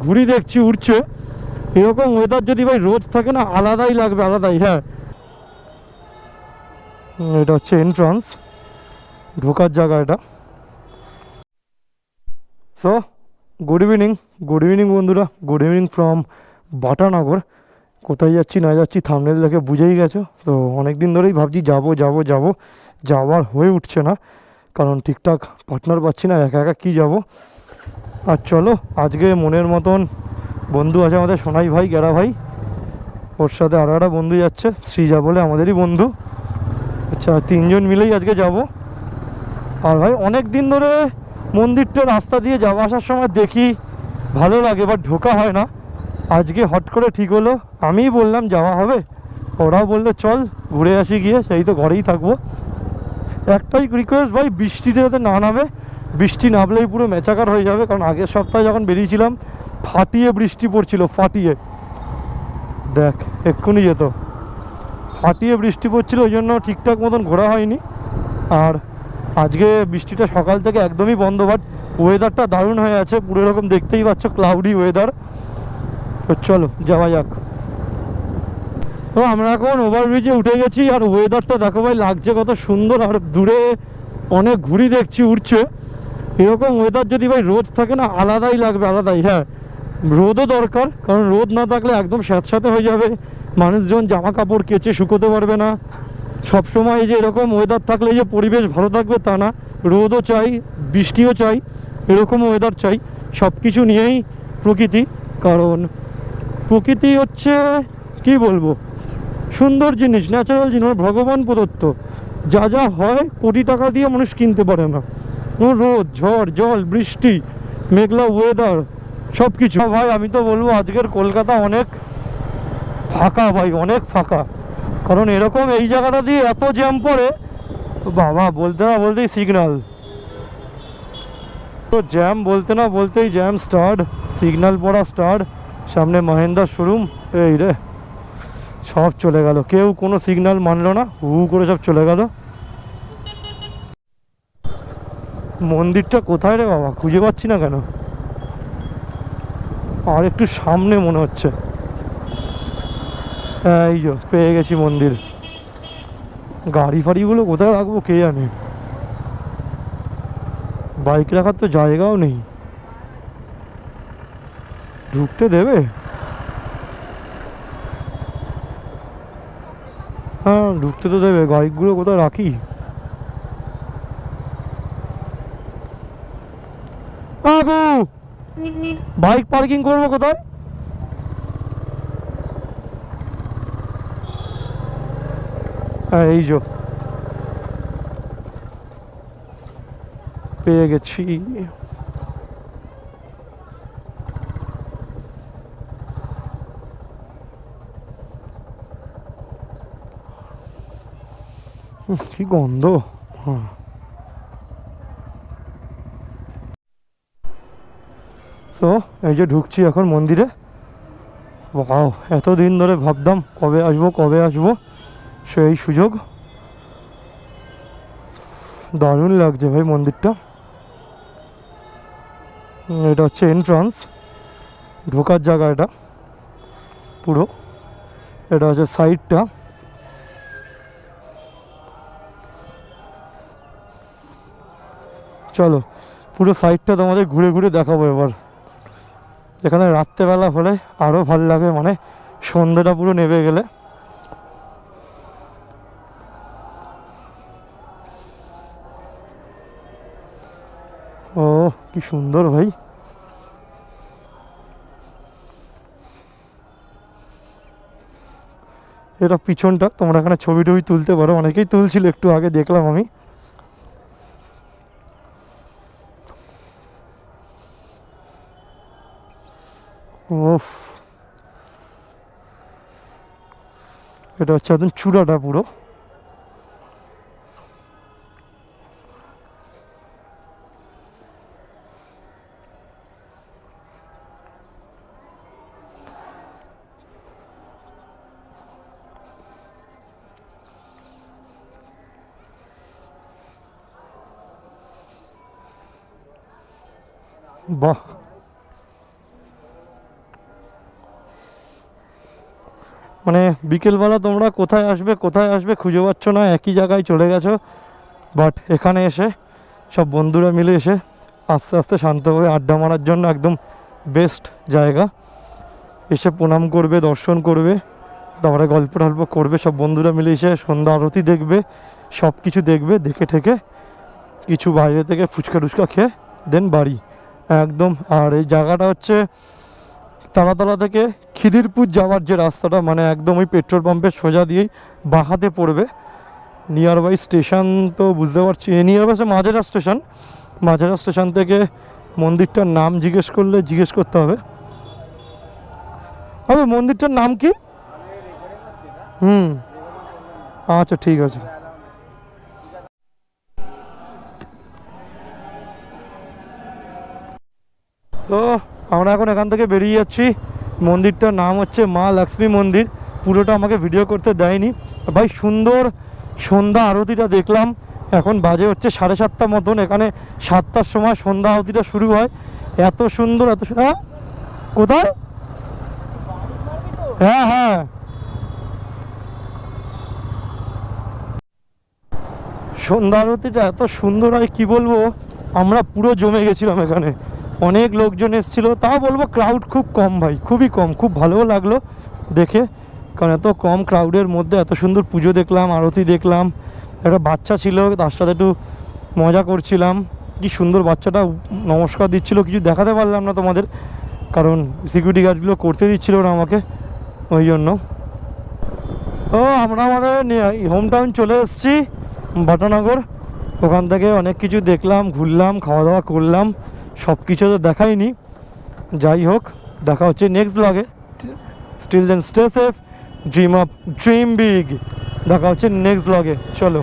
ঘুড়ি দেখছি উড়ছে, এরকম ওয়েদার যদি ভাই রোজ থাকে না আলাদাই লাগবে, আলাদাই। হ্যাঁ, এটা হচ্ছে এন্ট্রান্স, ঢোকার জায়গা এটা। So good evening, good evening বন্ধুরা, গুড ইভিনিং ফ্রম বাটানগর। কোথায় যাচ্ছি না যাচ্ছি থাম্বনেল দেখে বুঝেই গেছো। তো অনেক দিন ধরেই ভাবছি যাবো যাবো যাবো, যাওয়ার হয়ে উঠছে না, কারণ ঠিকঠাক পার্টনার পাচ্ছি না, একা একা কী যাবো। আর চলো আজকে মনের মতন বন্ধু আছে আমাদের, সোনাই ভাই, গেরা ভাই, ওর সাথে আরও একটা বন্ধু যাচ্ছে, সৃজা বলে, আমাদেরই বন্ধু। আচ্ছা, তিনজন মিলেই আজকে যাব। আর ভাই অনেক দিন ধরে মন্দিরটা রাস্তা দিয়ে যাওয়া আসার সময় দেখি, ভালো লাগে, বাট ঢোকা হয় না। আজকে হট করে ঠিক হলো, আমিই বললাম যাওয়া হবে, ওরাও বললো চল ঘুরে আসি গিয়ে, সেই তো ঘরেই থাকবো। একটাই রিকোয়েস্ট ভাই, বৃষ্টিতে যাতে না নামে, বৃষ্টি নামলেই পুরো মেচাকার হয়ে যাবে, কারণ আগের সপ্তাহে যখন বেরিয়েছিলাম ফাটিয়ে বৃষ্টি পড়ছিল, ফাটিয়ে, দেখ এক্ষুনি যেত, ফাটিয়ে বৃষ্টি পড়ছিল, ওই জন্য ঠিকঠাক মতন ঘোরা হয়নি। আর আজকে বৃষ্টিটা সকাল থেকে একদমই বন্ধ, বাট ওয়েদারটা দারুণ হয়ে আছে পুরো, এরকম দেখতেই পাচ্ছ ক্লাউডি ওয়েদার। তো চলো যাওয়া যাক। তো আমরা এখন ওভারব্রিজে উঠে গেছি, আর ওয়েদারটা দেখো ভাই লাগছে কত সুন্দর, আর দূরে অনেক ঘুড়ি দেখছি উড়ছে। এরকম ওয়েদার যদি ভাই রোজ থাকে না আলাদাই লাগবে, আলাদাই। হ্যাঁ, রোদও দরকার, কারণ রোদ না থাকলে একদম স্যাঁতস্যাঁতে হয়ে যাবে, মানুষজন জামা কাপড় কেচে শুকোতে পারবে না। সবসময় যে এরকম ওয়েদার থাকলে যে পরিবেশ ভালো থাকবে তা না, রোদও চাই, বৃষ্টিও চাই, এরকম ওয়েদার চাই, সব কিছু নিয়েই প্রকৃতি। কারণ প্রকৃতি হচ্ছে কি বলবো, সুন্দর জিনিস, ন্যাচারাল জিনিস, ভগবান প্রদত্ত। যা যা হয় কোটি টাকা দিয়ে মানুষ কিনতে পারে না। রোদ, ঝড়, জল, বৃষ্টি, মেঘলা ওয়েদার, সব কিছু। ভাই আমি তো বলবো আজকের কলকাতা অনেক ফাঁকা ভাই, অনেক ফাঁকা। কারণ এরকম এই জায়গাটা দিয়ে এত জ্যাম পড়ে, বাবা বলতে না বলতেই সিগন্যাল, তো জ্যাম বলতে না বলতেই জ্যাম স্টার্ট, সিগন্যাল পড়া স্টার্ট। সামনে মহেন্দ্রা শোরুম, এই রে সব চলে গেল, কেউ কোনো সিগন্যাল মানলো না, হু করে সব চলে গেল। মন্দিরটা কোথায় রে বাবা, খুঁজে পাচ্ছি না কেন। আর একটু সামনে মনে হচ্ছে, এই যে পেয়ে গেছি মন্দির। গাড়ি ফাড়িগুলো কোথায় রাখবো কে জানে, বাইক রাখার তো জায়গাও নেই। ঢুকতে দেবে? হ্যাঁ ঢুকতে তো দেবে, বাইকগুলো কোথায় রাখি। বাবু, বাইক পার্কিং করবো কোথায়? এই যে পেয়ে গেছি। কি গন্ধ। হ্যাঁ, তো এই যে ঢুকছি এখন মন্দিরে। বাও, এতদিন ধরে ভাবতাম কবে আসবো কবে আসবো, সেই সুযোগ। দারুণ লাগছে ভাই মন্দিরটা। এটা হচ্ছে এন্ট্রান্স, ঢোকার জায়গা এটা পুরো। এটা হচ্ছে সাইডটা। চলো পুরো সাইডটা তোমাদের ঘুরে ঘুরে দেখাবো এবার। এখানে রাত্রেবেলা হলে আরও ভালো লাগে, মানে সন্ধ্যাটা পুরো নেমে গেলে। ও কি সুন্দর ভাই। এটা পিছনটা, তোমরা এখানে ছবি টবি তুলতে পারো, অনেকেই তুলছিল একটু আগে দেখলাম আমি। ওফ, এটা হচ্ছে একদম চূড়াটা পুরো। বাহ, মানে বিকেলবেলা তোমরা কোথায় আসবে খুঁজে পাচ্ছ না, একই জায়গায় চলে গেছো। বাট এখানে এসে সব বন্ধুরা মিলে এসে আস্তে আস্তে শান্তভাবে আড্ডা মারার জন্য একদম বেস্ট জায়গা। এসে প্রণাম করবে, দর্শন করবে, তারপরে গল্প টল্প করবে, সব বন্ধুরা মিলে এসে সন্ধ্যা আরতি দেখবে, সব কিছু দেখবে, দেখে ঠেকে কিছু বাইরে থেকে ফুচকা টুচকা খেয়ে দেন বাড়ি একদম। আর এই জায়গাটা হচ্ছে তারাতলা থেকে খিদিরপুর যাওয়ার যে রাস্তাটা, মানে একদম ওই পেট্রোল পাম্পের সোজা দিয়েই বাঁহাতে পড়বে। নিয়ার বাই স্টেশন তো বুঝতে পারছি, নিয়ার বাই মাঝেরা স্টেশন। মাঝেরা স্টেশন থেকে মন্দিরটার নাম জিজ্ঞেস করতে হবে। মন্দিরটার নাম কি? আচ্ছা ঠিক আছে। তো আমরা এখন এখান থেকে বেরিয়ে যাচ্ছি। মন্দিরটার নাম হচ্ছে মা লক্ষ্মী মন্দির। পুরোটা আমাকে ভিডিও করতে দেয়নি ভাই। সুন্দর সন্ধ্যা আরতিটা দেখলাম। এখন বাজে হচ্ছে 7:30 মতন। এখানে 7টার সময় সন্ধ্যা আরতিটা শুরু হয়। এত সুন্দর কোথায়? হ্যাঁ হ্যাঁ, সন্ধ্যা আরতিটা এত সুন্দর হয় কি বলবো। আমরা পুরো জমে গেছিলাম এখানে, অনেক লোকজন এসেছিলো। তাও বলবো ক্রাউড খুব কম ভাই, খুবই কম। খুব ভালোও লাগলো দেখে, কারণ এত কম ক্রাউডের মধ্যে এত সুন্দর পুজো দেখলাম, আরতি দেখলাম। একটা বাচ্চা ছিল, তার সাথে একটু মজা করছিলাম। কি সুন্দর বাচ্চাটা নমস্কার দিচ্ছিল। কিছু দেখাতে পারলাম না তোমাদের, কারণ সিকিউরিটি গার্ডগুলো করতে দিচ্ছিল না আমাকে, ওই জন্য। ও আমরা আমাদের হোম টাউন চলে এসেছি, বাটানগর। ওখান থেকে অনেক কিছু দেখলাম, ঘুরলাম, খাওয়া দাওয়া করলাম। সব কিছু তো দেখাইনি, যাই হোক দেখা হচ্ছে নেক্সট ব্লগে। Still then stay safe, dream big. দেখা হচ্ছে নেক্সট ব্লগে, চলো।